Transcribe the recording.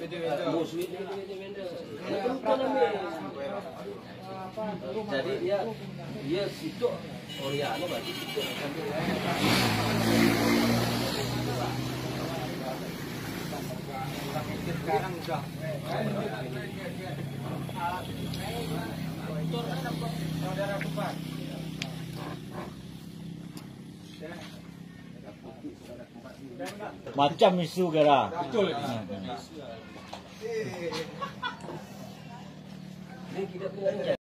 Muslim ni benda. Jadi dia situ Oriana berarti situ. Sekarang sudah. Saudara Kupar. Macam isu kira. Betul. Ini kita punya